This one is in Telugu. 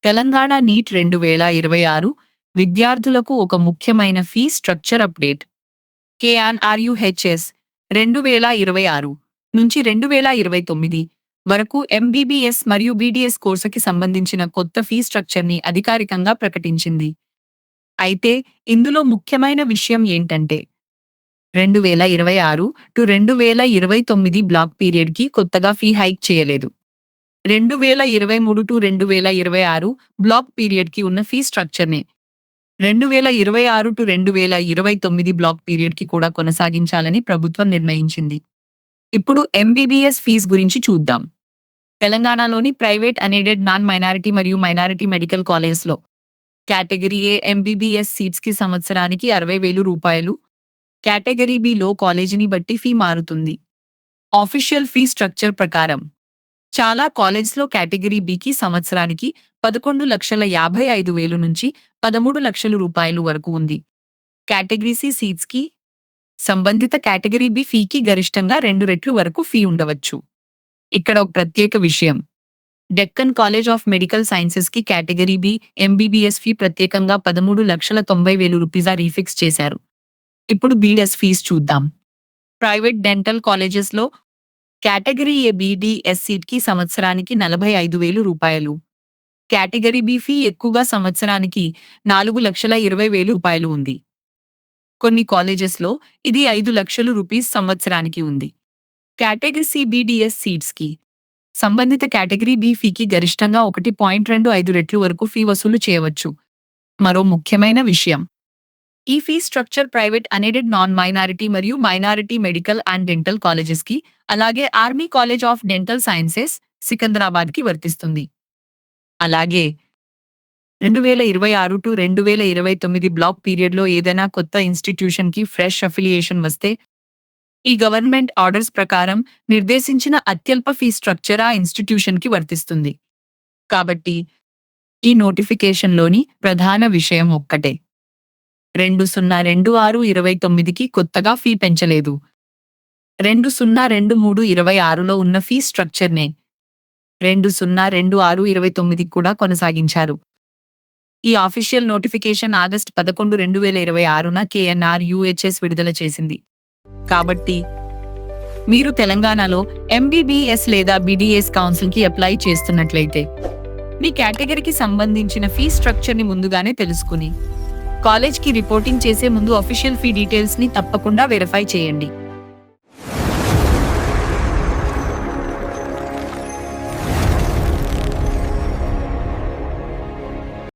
తెలంగాణ నీట్ 2026 విద్యార్థులకు ఒక ముఖ్యమైన ఫీ స్ట్రక్చర్ అప్డేట్. కేఎన్ఆర్యుహెచ్ఎస్ 2026 నుంచి 2029 వరకు ఎంబీబీఎస్ మరియు బీడీఎస్ కోర్సుకి సంబంధించిన కొత్త ఫీ స్ట్రక్చర్ని అధికారికంగా ప్రకటించింది. అయితే ఇందులో ముఖ్యమైన విషయం ఏంటంటే 2026 టు 2029 బ్లాక్ పీరియడ్కి కొత్తగా ఫీ హైక్ చేయలేదు. 2023 టు 2026 బ్లాక్ పీరియడ్కి ఉన్న ఫీ స్ట్రక్చర్నే 2026 టు 2029 బ్లాక్ పీరియడ్కి కూడా కొనసాగించాలని ప్రభుత్వం నిర్ణయించింది. ఇప్పుడు ఎంబీబీఎస్ ఫీజు గురించి చూద్దాం. తెలంగాణలోని ప్రైవేట్ అన్ఎయిడెడ్ నాన్ మైనారిటీ మరియు మైనారిటీ మెడికల్ కాలేజ్లో కేటగిరీ ఏ ఎంబీబీఎస్ సీట్స్కి సంవత్సరానికి 60,000 రూపాయలు. కేటగిరీ బిలో కాలేజీని బట్టి ఫీ మారుతుంది. ఆఫీషియల్ ఫీ స్ట్రక్చర్ ప్రకారం చాలా కాలేజ్లో కేటగిరీ బికి సంవత్సరానికి 11,55,000 నుంచి 13 లక్షల రూపాయలు వరకు ఉంది. కేటగిరీ సి సీట్స్కి సంబంధిత కేటగిరీ బి ఫీకి గరిష్టంగా 2 రెట్లు వరకు ఫీ ఉండవచ్చు. ఇక్కడ ఒక ప్రత్యేక విషయం, డెక్కన్ కాలేజ్ ఆఫ్ మెడికల్ సైన్సెస్కి కేటగిరీ బి ఎంబీబీఎస్ ఫీ ప్రత్యేకంగా 13,90,000 రూపీస్ రీఫిక్స్ చేశారు. ఇప్పుడు బీడీఎస్ ఫీజు చూద్దాం. ప్రైవేట్ డెంటల్ కాలేజెస్లో కేటగిరీ ఏ బీడీఎస్ సీట్కి సంవత్సరానికి 45,000 రూపాయలు. కేటగిరీ బి ఫీ ఎక్కువగా సంవత్సరానికి 4,20,000 రూపాయలు ఉంది. కొన్ని కాలేజెస్లో ఇది 5 లక్షల రూపీస్ సంవత్సరానికి ఉంది. కేటగిరీ సి బీడీఎస్ సీట్స్కి సంబంధిత కేటగిరీ బి ఫీకి గరిష్టంగా 1.25 రెట్లు వరకు ఫీ వసూలు చేయవచ్చు. మరో ముఖ్యమైన విషయం, ఈ fee structure private unaided non minority మరియు మైనారిటీ మెడికల్ అండ్ డెంటల్ కాలేజెస్కి, అలాగే army college of dental sciences సికింద్రాబాద్కి వర్తిస్తుంది. అలాగే 2026 టు 2029 బ్లాక్ పీరియడ్లో ఏదైనా కొత్త ఇన్స్టిట్యూషన్కి ఫ్రెష్ అఫిలియేషన్ వస్తే ఈ గవర్నమెంట్ ఆర్డర్స్ ప్రకారం నిర్దేశించిన అత్యల్ప ఫీ స్ట్రక్చర్ ఆ ఇన్స్టిట్యూషన్కి వర్తిస్తుంది. కాబట్టి ఈ నోటిఫికేషన్లోని ప్రధాన విషయం ఒక్కటే, 2026-29కి కొత్తగా ఫీ పెంచలేదు. 2023-26లో ఉన్న ఫీ స్ట్రక్చర్నే 2026-29 కూడా కొనసాగించారు. ఈ ఆఫీషియల్ నోటిఫికేషన్ ఆగస్టు 11, 2026న కేఎన్ఆర్యుహెచ్ఎస్ విడుదల చేసింది. కాబట్టి మీరు తెలంగాణలో ఎంబీబీఎస్ లేదా బీడీఎస్ కౌన్సిల్కి అప్లై చేస్తున్నట్లయితే మీ కేటగిరీకి సంబంధించిన ఫీ స్ట్రక్చర్ని ముందుగానే తెలుసుకుని కాలేజ్కి రిపోర్టింగ్ చేసే ముందు అఫీషియల్ ఫీ డీటెయిల్స్ని తప్పకుండా వెరిఫై చేయండి.